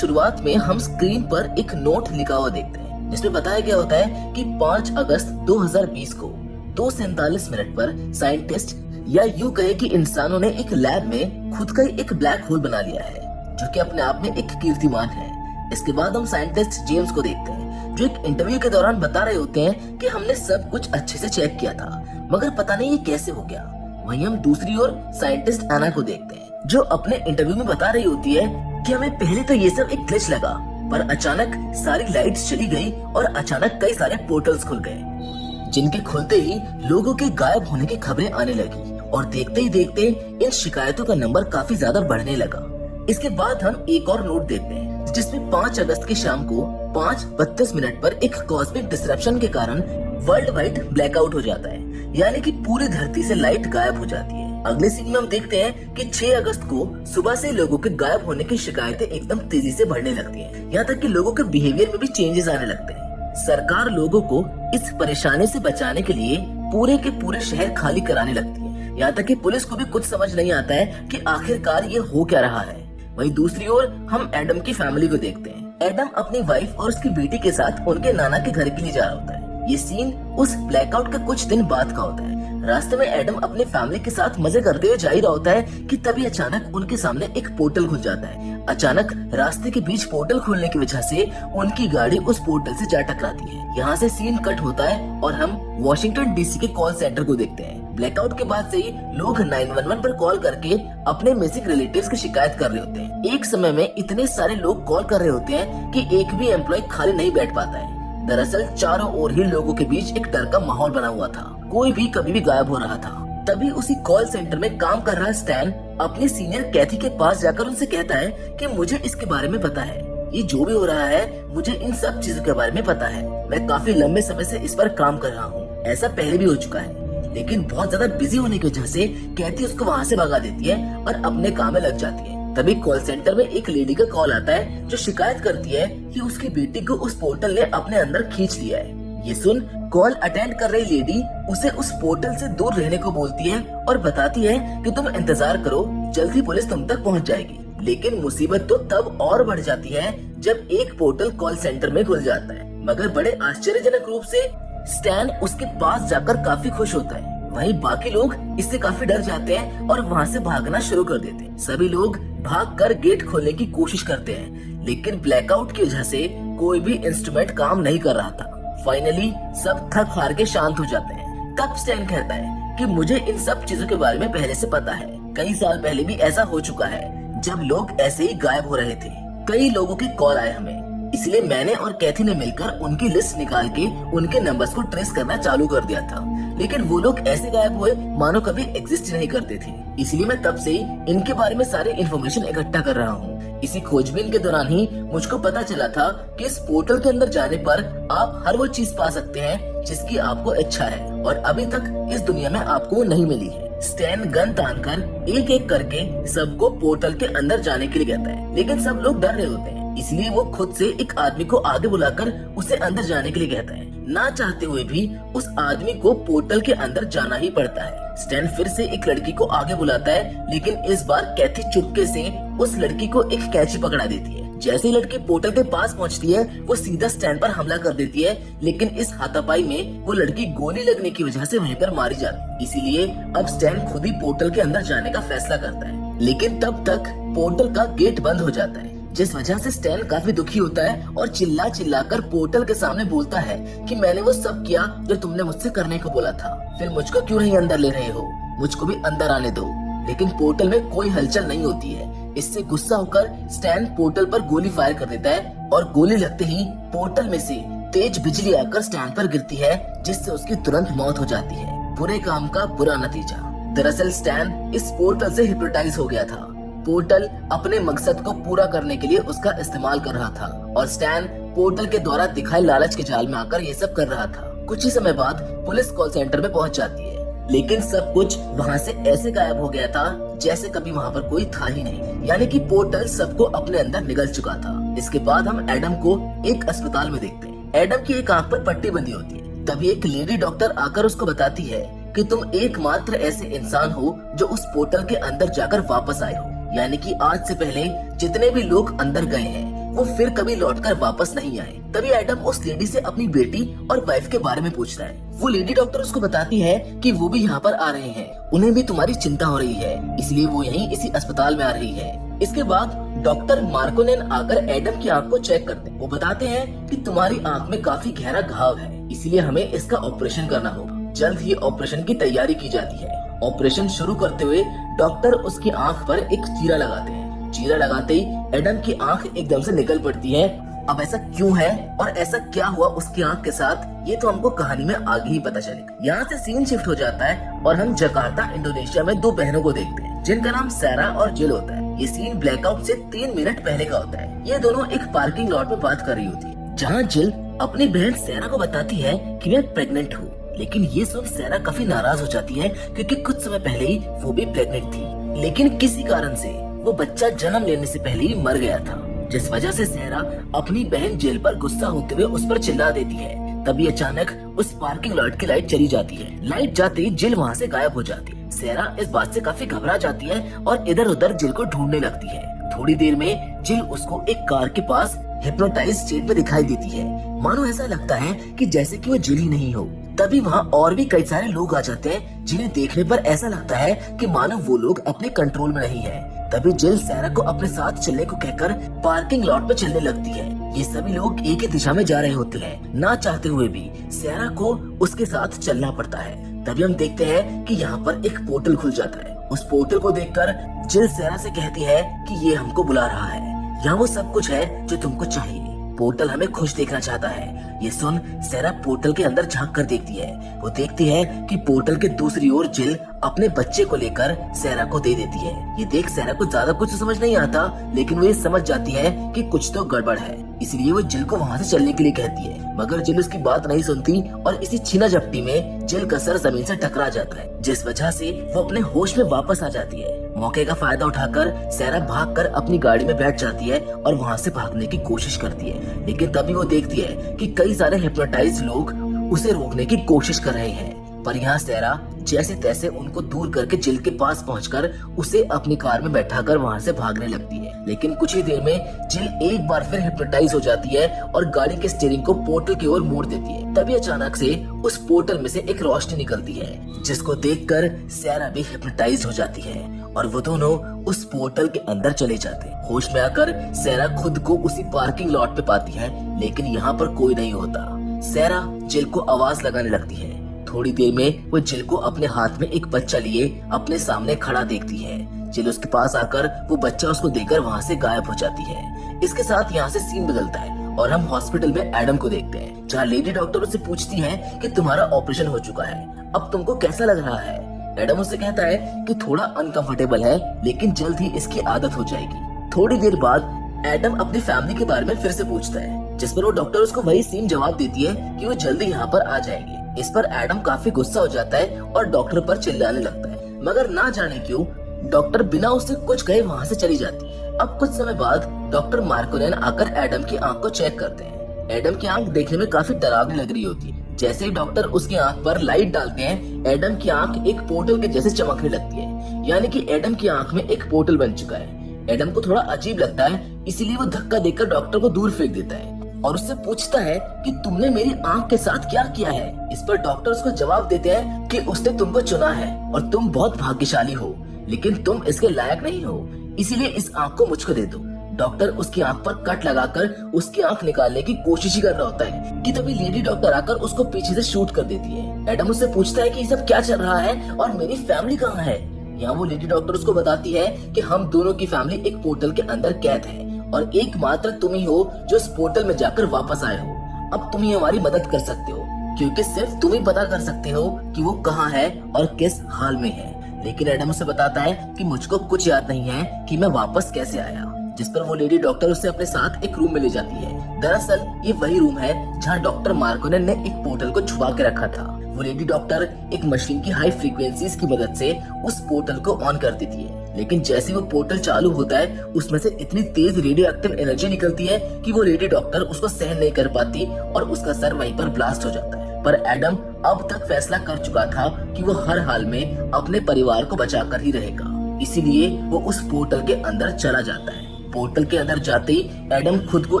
शुरुआत में हम स्क्रीन पर एक नोट लिखा हुआ देखते हैं जिसमें बताया गया होता है कि 5 अगस्त 2020 को 2:47 पर साइंटिस्ट या यूं कहे कि इंसानों ने एक लैब में खुद का एक ब्लैक होल बना लिया है जो कि अपने आप में एक कीर्तिमान है। इसके बाद हम साइंटिस्ट जेम्स को देखते हैं जो एक इंटरव्यू के दौरान बता रहे होते हैं कि हमने सब कुछ अच्छे से चेक किया था मगर पता नहीं ये कैसे हो गया। वहीं हम दूसरी ओर साइंटिस्ट एना को देखते हैं जो अपने इंटरव्यू में बता रही होती है कि हमें पहले तो ये सब एक ग्लिच लगा पर अचानक सारी लाइट्स चली गई और अचानक कई सारे पोर्टल्स खुल गए जिनके खुलते ही लोगों के गायब होने की खबरें आने लगी और देखते ही देखते इन शिकायतों का नंबर काफी ज्यादा बढ़ने लगा। इसके बाद हम एक और नोट देखते हैं जिसमें 5 अगस्त की शाम को 5:32 पर एक कॉस्मिक डिसरप्शन के कारण वर्ल्ड वाइड ब्लैकआउट हो जाता है यानी कि पूरी धरती से लाइट गायब हो जाती है। अगले सीन में हम देखते हैं कि 6 अगस्त को सुबह से लोगों के गायब होने की शिकायतें एकदम तेजी से बढ़ने लगती हैं। यहाँ तक कि लोगों के बिहेवियर में भी चेंजेस आने लगते हैं। सरकार लोगों को इस परेशानी से बचाने के लिए पूरे के पूरे शहर खाली कराने लगती है। यहाँ तक कि पुलिस को भी कुछ समझ नहीं आता है कि आखिरकार ये हो क्या रहा है। वहीं दूसरी ओर हम एडम की फैमिली को देखते हैं। एडम अपनी वाइफ और उसकी बेटी के साथ उनके नाना के घर के लिए जा रहा होता है। ये सीन उस ब्लैकआउट के कुछ दिन बाद का होता है। रास्ते में एडम अपने फैमिली के साथ मजे करते हुए जा ही रहा होता है कि तभी अचानक उनके सामने एक पोर्टल खुल जाता है। अचानक रास्ते के बीच पोर्टल खुलने की वजह से उनकी गाड़ी उस पोर्टल से जा टकराती है। यहाँ से सीन कट होता है और हम वॉशिंगटन डीसी के कॉल सेंटर को देखते हैं। ब्लैकआउट के बाद से ही लोग 911 पर कॉल करके अपने मिसिंग रिलेटिव्स की शिकायत कर रहे होते हैं। एक समय में इतने सारे लोग कॉल कर रहे होते हैं कि एक भी एम्प्लॉय खाली नहीं बैठ पाता है। दरअसल चारों ओर ही लोगों के बीच एक डर का माहौल बना हुआ था, कोई भी कभी भी गायब हो रहा था। तभी उसी कॉल सेंटर में काम कर रहा स्टैन अपने सीनियर कैथी के पास जाकर उनसे कहता है कि मुझे इसके बारे में पता है, ये जो भी हो रहा है मुझे इन सब चीजों के बारे में पता है। मैं काफी लंबे समय से इस पर काम कर रहा हूँ, ऐसा पहले भी हो चुका है। लेकिन बहुत ज्यादा बिजी होने की वजह से कैथी उसको वहाँ से भगा देती है और अपने काम में लग जाती है। तभी कॉल सेंटर में एक लेडी का कॉल आता है जो शिकायत करती है कि उसकी बेटी को उस पोर्टल ने अपने अंदर खींच लिया है। ये सुन कॉल अटेंड कर रही लेडी उसे उस पोर्टल से दूर रहने को बोलती है और बताती है कि तुम इंतजार करो, जल्दी पुलिस तुम तक पहुंच जाएगी। लेकिन मुसीबत तो तब और बढ़ जाती है जब एक पोर्टल कॉल सेंटर में खुल जाता है। मगर बड़े आश्चर्यजनक रूप से स्टैन उसके पास जाकर काफी खुश होता है। वहीं बाकी लोग इससे काफी डर जाते हैं और वहाँ से भागना शुरू कर देते हैं। सभी लोग भागकर गेट खोलने की कोशिश करते हैं लेकिन ब्लैकआउट की वजह से कोई भी इंस्ट्रूमेंट काम नहीं कर रहा था। फाइनली सब थक हार के शांत हो जाते हैं। तब स्टैन कहता है कि मुझे इन सब चीजों के बारे में पहले से पता है, कई साल पहले भी ऐसा हो चुका है जब लोग ऐसे ही गायब हो रहे थे। कई लोगों के कॉल आए हमें, इसलिए मैंने और कैथी ने मिलकर उनकी लिस्ट निकाल के उनके नंबर्स को ट्रेस करना चालू कर दिया था। लेकिन वो लोग ऐसे गायब हुए मानो कभी एग्जिस्ट नहीं करते थे। इसलिए मैं तब से ही इनके बारे में सारे इन्फॉर्मेशन इकट्ठा कर रहा हूँ। इसी खोजबीन के दौरान ही मुझको पता चला था कि इस पोर्टल के अंदर जाने पर आप हर वो चीज पा सकते हैं जिसकी आपको इच्छा है और अभी तक इस दुनिया में आपको नहीं मिली है। स्टैन गन तानकर एक एक करके सबको पोर्टल के अंदर जाने के लिए कहता है लेकिन सब लोग डर रहे होते हैं। इसलिए वो खुद से एक आदमी को आगे बुलाकर उसे अंदर जाने के लिए कहता है। ना चाहते हुए भी उस आदमी को पोर्टल के अंदर जाना ही पड़ता है। स्टैन फिर से एक लड़की को आगे बुलाता है लेकिन इस बार कैथी चुपके से उस लड़की को एक कैची पकड़ा देती है। जैसे ही लड़की पोर्टल के पास पहुंचती है वो सीधा स्टैन पर हमला कर देती है लेकिन इस हाथापाई में वो लड़की गोली लगने की वजह से वहीं पर मारी जाती है। इसीलिए अब स्टैन खुद ही पोर्टल के अंदर जाने का फैसला करता है लेकिन तब तक पोर्टल का गेट बंद हो जाता है जिस वजह से स्टैन काफी दुखी होता है और चिल्ला चिल्ला कर पोर्टल के सामने बोलता है कि मैंने वो सब किया जो तुमने मुझसे करने को बोला था, फिर मुझको क्यों नहीं अंदर ले रहे हो, मुझको भी अंदर आने दो। लेकिन पोर्टल में कोई हलचल नहीं होती है। इससे गुस्सा होकर स्टैन पोर्टल पर गोली फायर कर देता है और गोली लगते ही पोर्टल में से तेज बिजली आकर स्टैन पर गिरती है जिससे उसकी तुरंत मौत हो जाती है। बुरे काम का बुरा नतीजा। दरअसल स्टैन इस पोर्टल से हिप्नोटाइज हो गया था। पोर्टल अपने मकसद को पूरा करने के लिए उसका इस्तेमाल कर रहा था और स्टैन पोर्टल के द्वारा दिखाए लालच के जाल में आकर ये सब कर रहा था। कुछ ही समय बाद पुलिस कॉल सेंटर में पहुंच जाती है लेकिन सब कुछ वहां से ऐसे गायब हो गया था जैसे कभी वहां पर कोई था ही नहीं, यानी कि पोर्टल सबको अपने अंदर निगल चुका था। इसके बाद हम एडम को एक अस्पताल में देखते हैं। एडम की एक आंख पर पट्टी बंधी होती है। तभी एक लेडी डॉक्टर आकर उसको बताती है कि तुम एकमात्र ऐसे इंसान हो जो उस पोर्टल के अंदर जाकर वापस आए हो, यानी कि आज से पहले जितने भी लोग अंदर गए हैं वो फिर कभी लौटकर वापस नहीं आए। तभी एडम उस लेडी से अपनी बेटी और वाइफ के बारे में पूछता है। वो लेडी डॉक्टर उसको बताती है कि वो भी यहाँ पर आ रहे हैं, उन्हें भी तुम्हारी चिंता हो रही है, इसलिए वो यहीं इसी अस्पताल में आ रही है। इसके बाद डॉक्टर मार्कोनेन आकर एडम की आंख को चेक करते हैं। वो बताते हैं कि तुम्हारी आंख में काफी गहरा घाव है, इसलिए हमें इसका ऑपरेशन करना होगा। जल्द ही ऑपरेशन की तैयारी की जाती है। ऑपरेशन शुरू करते हुए डॉक्टर उसकी आंख पर एक चीरा लगाते हैं। चीरा लगाते ही एडम की आंख एकदम से निकल पड़ती है। अब ऐसा क्यों है और ऐसा क्या हुआ उसकी आंख के साथ, ये तो हमको कहानी में आगे ही पता चलेगा। यहाँ से सीन शिफ्ट हो जाता है और हम जकार्ता इंडोनेशिया में दो बहनों को देखते हैं जिनका नाम सैरा और जिल होता है। ये सीन ब्लैकआउट से 3 मिनट पहले का होता है। ये दोनों एक पार्किंग लॉट में बात कर रही होती है, जहाँ जिल अपनी बहन सैरा को बताती है कि मैं प्रेग्नेंट हूँ। लेकिन ये सुन सैरा काफी नाराज हो जाती है क्योंकि कुछ समय पहले ही वो भी प्रेग्नेंट थी, लेकिन किसी कारण से वो बच्चा जन्म लेने से पहले ही मर गया था, जिस वजह से सैरा अपनी बहन जिल पर गुस्सा होते हुए उस पर चिल्ला देती है। तभी अचानक उस पार्किंग लॉट की लाइट चली जाती है। लाइट जाते ही जिल वहाँ से गायब हो जाती है। सैरा इस बात से काफी घबरा जाती है और इधर उधर जिल को ढूंढने लगती है। थोड़ी देर में जिल उसको एक कार के पास हिप्नोटाइज स्टेट में दिखाई देती है। मानो ऐसा लगता है कि जैसे कि वो जिल ही नहीं हो। तभी वहाँ और भी कई सारे लोग आ जाते हैं जिन्हें देखने पर ऐसा लगता है कि मानो वो लोग अपने कंट्रोल में नहीं है। तभी जिल सैरा को अपने साथ चलने को कहकर पार्किंग लॉट में चलने लगती है। ये सभी लोग एक ही दिशा में जा रहे होते हैं। ना चाहते हुए भी सैरा को उसके साथ चलना पड़ता है। तभी हम देखते हैं कि यहाँ पर एक पोर्टल खुल जाता है। उस पोर्टल को देखकर जिल सैरा से कहती है कि ये हमको बुला रहा है, यहाँ वो सब कुछ है जो तुमको चाहिए। पोर्टल हमें खुश देखना चाहता है। ये सुन सैरा पोर्टल के अंदर झांक कर देखती है। वो देखती है कि पोर्टल के दूसरी ओर जिल अपने बच्चे को लेकर सैरा को दे देती है। ये देख सैरा को ज्यादा कुछ समझ नहीं आता, लेकिन वो ये समझ जाती है कि कुछ तो गड़बड़ है, इसलिए वो जिल को वहाँ से चलने के लिए कहती है। मगर जिल उसकी बात नहीं सुनती और इसी छीना झपटी में जिल का सर जमीन से टकरा जाता है, जिस वजह से वो अपने होश में वापस आ जाती है। मौके का फायदा उठाकर सैरा भागकर अपनी गाड़ी में बैठ जाती है और वहाँ से भागने की कोशिश करती है। लेकिन तभी वो देखती है कि कई सारे हिप्नोटाइज लोग उसे रोकने की कोशिश कर रहे हैं, पर यहाँ सैरा जैसे तैसे उनको दूर करके जिल के पास पहुंचकर उसे अपनी कार में बैठाकर वहाँ से भागने लगती है। लेकिन कुछ ही देर में जिल एक बार फिर हिप्नोटाइज हो जाती है और गाड़ी के स्टीयरिंग को पोर्टल की ओर मोड़ देती है। तभी अचानक से उस पोर्टल में से एक रोशनी निकलती है, जिसको देखकर सैरा भी हिप्नोटाइज हो जाती है और वो दोनों उस पोर्टल के अंदर चले जाते हैं। होश में आकर सैरा खुद को उसी पार्किंग लॉट पे पाती है, लेकिन यहाँ पर कोई नहीं होता। सैरा जिल को आवाज लगाने लगती है। थोड़ी देर में वो जिल को अपने हाथ में एक बच्चा लिए अपने सामने खड़ा देखती है। जिल उसके पास आकर वो बच्चा उसको देकर वहाँ से गायब हो जाती है। इसके साथ यहाँ से सीन बदलता है और हम हॉस्पिटल में एडम को देखते हैं, जहाँ लेडी डॉक्टर उससे पूछती है कि तुम्हारा ऑपरेशन हो चुका है, अब तुमको कैसा लग रहा है। एडम उससे कहता है कि थोड़ा अनकंफर्टेबल है, लेकिन जल्द ही इसकी आदत हो जाएगी। थोड़ी देर बाद एडम अपनी फैमिली के बारे में फिर से पूछता है, जिस पर वो डॉक्टर उसको वही सेम जवाब देती है कि वो जल्दी यहाँ पर आ जाएंगे। इस पर एडम काफी गुस्सा हो जाता है और डॉक्टर पर चिल्लाने लगता है, मगर ना जाने क्यों डॉक्टर बिना उससे कुछ कहे वहाँ से चली जाती है। अब कुछ समय बाद डॉक्टर मार्कोनेन आकर एडम की आंख को चेक करते हैं। एडम की आंख देखने में काफी डरावनी लग रही होती है। जैसे ही डॉक्टर उसकी आंख पर लाइट डालते हैं, एडम की आंख एक पोर्टल के जैसे चमकने लगती है, यानी कि एडम की आंख में एक पोर्टल बन चुका है। एडम को थोड़ा अजीब लगता है, इसीलिए वो धक्का देकर डॉक्टर को दूर फेंक देता है और उससे पूछता है कि तुमने मेरी आंख के साथ क्या किया है। इस पर डॉक्टर उसको जवाब देते हैं कि उसने तुमको चुना है और तुम बहुत भाग्यशाली हो, लेकिन तुम इसके लायक नहीं हो, इसीलिए इस आंख को मुझको दे दो। डॉक्टर उसकी आंख पर कट लगाकर उसकी आंख निकालने की कोशिश ही कर रहा होता है कि तभी लेडी डॉक्टर आकर उसको पीछे से शूट कर देती है। एडम उससे पूछता है कि ये सब क्या चल रहा है और मेरी फैमिली कहाँ है। यहाँ वो लेडी डॉक्टर उसको बताती है कि हम दोनों की फैमिली एक पोर्टल के अंदर कैद है और एकमात्र तुम ही हो जो इस पोर्टल में जाकर वापस आए हो। अब तुम ही हमारी मदद कर सकते हो, क्योंकि सिर्फ तुम ही पता कर सकते हो कि वो कहाँ है और किस हाल में है। लेकिन एडम उसे बताता है कि मुझको कुछ याद नहीं है कि मैं वापस कैसे आया, जिस पर वो लेडी डॉक्टर उसे अपने साथ एक रूम में ले जाती है। दरअसल ये वही रूम है जहाँ डॉक्टर मार्कोनेन ने एक पोर्टल को छुपा के रखा था। वो लेडी डॉक्टर एक मशीन की हाई फ्रीक्वेंसीज की मदद से उस पोर्टल को ऑन कर देती है, लेकिन जैसे वो पोर्टल चालू होता है उसमें से इतनी तेज रेडियो एक्टिव एनर्जी निकलती है कि वो लेडी डॉक्टर उसको सहन नहीं कर पाती और उसका सर वहीं पर ब्लास्ट हो जाता है। पर एडम अब तक फैसला कर चुका था कि वो हर हाल में अपने परिवार को बचाकर ही रहेगा, इसीलिए वो उस पोर्टल के अंदर चला जाता है। पोर्टल के अंदर जाते ही एडम खुद को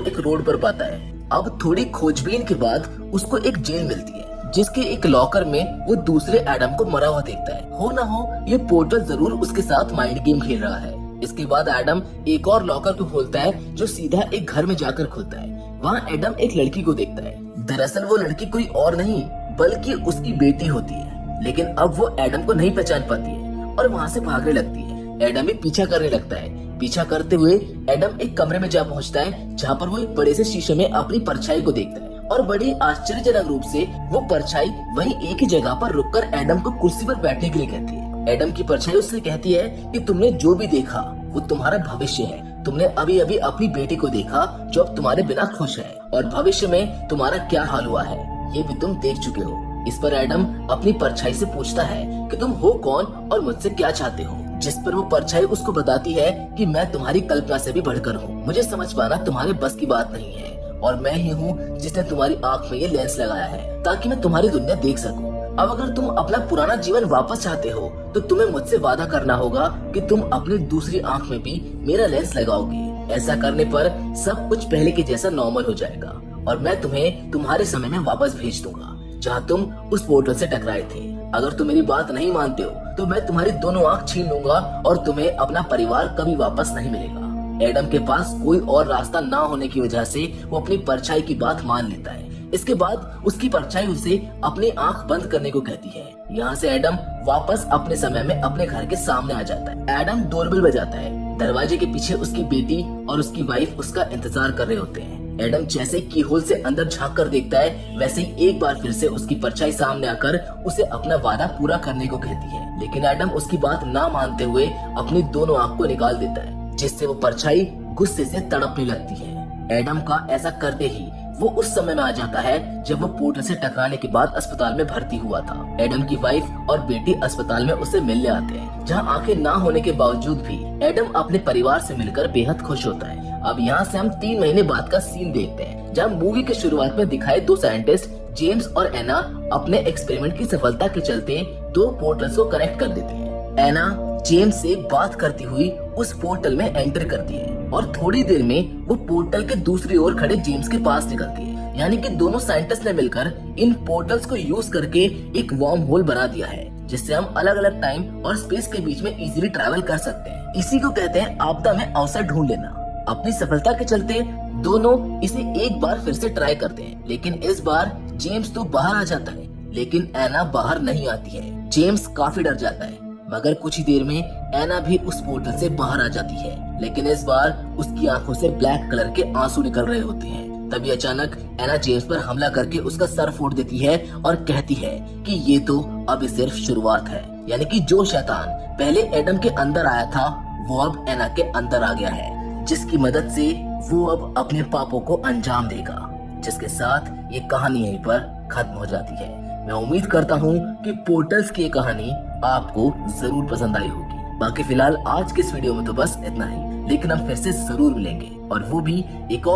एक रोड पर पाता है। अब थोड़ी खोजबीन के बाद उसको एक जेल मिलती है, जिसके एक लॉकर में वो दूसरे एडम को मरा हुआ देखता है। हो ना हो ये पोर्टल जरूर उसके साथ माइंड गेम खेल रहा है। इसके बाद एडम एक और लॉकर को खोलता है जो सीधा एक घर में जाकर खुलता है। वहाँ एडम एक लड़की को देखता है। दरअसल वो लड़की कोई और नहीं बल्कि उसकी बेटी होती है, लेकिन अब वो एडम को नहीं पहचान पाती है और वहाँ से भागने लगती है। एडम भी पीछा करने लगता है। पीछा करते हुए एडम एक कमरे में जा पहुँचता है, जहाँ पर वो एक बड़े से शीशे में अपनी परछाई को देखता है और बड़ी आश्चर्यजनक रूप से वो परछाई वहीं एक ही जगह पर रुककर एडम को कुर्सी पर बैठने के लिए कहती है। एडम की परछाई उससे कहती है कि तुमने जो भी देखा वो तुम्हारा भविष्य है। तुमने अभी अभी अपनी बेटी को देखा जो अब तुम्हारे बिना खुश है, और भविष्य में तुम्हारा क्या हाल हुआ है ये भी तुम देख चुके हो। इस पर एडम अपनी परछाई से पूछता है कि तुम हो कौन और मुझसे क्या चाहते हो, जिस पर वो परछाई उसको बताती है कि मैं तुम्हारी कल्पना से भी बढ़कर हूँ। मुझे समझ पाना तुम्हारे बस की बात नहीं है, और मैं ही हूँ जिसने तुम्हारी आँख में ये लेंस लगाया है ताकि मैं तुम्हारी दुनिया देख सकूं। अब अगर तुम अपना पुराना जीवन वापस चाहते हो तो तुम्हें मुझसे वादा करना होगा कि तुम अपनी दूसरी आँख में भी मेरा लेंस लगाओगे। ऐसा करने पर सब कुछ पहले के जैसा नॉर्मल हो जाएगा और मैं तुम्हें तुम्हारे समय में वापस भेज दूंगा जहाँ तुम उस पोर्टल से टकराए थे। अगर तुम मेरी बात नहीं मानते हो तो मैं तुम्हारी दोनों आँख छीन लूंगा और तुम्हें अपना परिवार कभी वापस नहीं मिलेगा। एडम के पास कोई और रास्ता ना होने की वजह से वो अपनी परछाई की बात मान लेता है। इसके बाद उसकी परछाई उसे अपनी आंख बंद करने को कहती है। यहाँ से एडम वापस अपने समय में अपने घर के सामने आ जाता है। एडम डोरबेल बजाता है। दरवाजे के पीछे उसकी बेटी और उसकी वाइफ उसका इंतजार कर रहे होते हैं। एडम जैसे की होल से अंदर झांक कर देखता है, वैसे ही एक बार फिर से उसकी परछाई सामने आकर उसे अपना वादा पूरा करने को कहती है। लेकिन एडम उसकी बात ना मानते हुए अपनी दोनों आंख को निकाल देता है, जिससे वो परछाई गुस्से से तड़पने लगती है। एडम का ऐसा करते ही वो उस समय में आ जाता है जब वो पोर्टल से टकराने के बाद अस्पताल में भर्ती हुआ था। एडम की वाइफ और बेटी अस्पताल में उसे मिलने आते हैं, जहाँ आंखें ना होने के बावजूद भी एडम अपने परिवार से मिलकर बेहद खुश होता है। अब यहाँ से हम 3 महीने बाद का सीन देखते हैं, जहाँ मूवी के शुरुआत में दिखाए 2 साइंटिस्ट जेम्स और एना अपने एक्सपेरिमेंट की सफलता के चलते 2 पोर्टल्स को कनेक्ट कर देते हैं। एना जेम्स से बात करती हुई उस पोर्टल में एंटर करती है और थोड़ी देर में वो पोर्टल के दूसरी ओर खड़े जेम्स के पास निकलती है। यानी कि दोनों साइंटिस्ट ने मिलकर इन पोर्टल्स को यूज करके एक वर्म होल बना दिया है, जिससे हम अलग अलग टाइम और स्पेस के बीच में इजीली ट्रैवल कर सकते हैं। इसी को कहते हैं आपदा में अवसर ढूंढ लेना। अपनी सफलता के चलते दोनों इसे एक बार फिर से ट्राई करते हैं, लेकिन इस बार जेम्स तो बाहर आ जाता है, लेकिन एना बाहर नहीं आती है। जेम्स काफी डर जाता है, मगर कुछ ही देर में एना भी उस पोर्टल से बाहर आ जाती है, लेकिन इस बार उसकी आंखों से ब्लैक कलर के आंसू निकल रहे होते हैं। तभी अचानक एना जेम्स पर हमला करके उसका सर फोड़ देती है और कहती है कि ये तो अभी सिर्फ शुरुआत है। यानी कि जो शैतान पहले एडम के अंदर आया था वो अब एना के अंदर आ गया है, जिसकी मदद से वो अब अपने पापों को अंजाम देगा। जिसके साथ ये कहानी यहीं पर खत्म हो जाती है। मैं उम्मीद करता हूँ कि पोर्टल्स की कहानी आपको जरूर पसंद आई होगी। बाकी फिलहाल आज के इस वीडियो में तो बस इतना ही, लेकिन हम फिर से जरूर मिलेंगे और वो भी एक और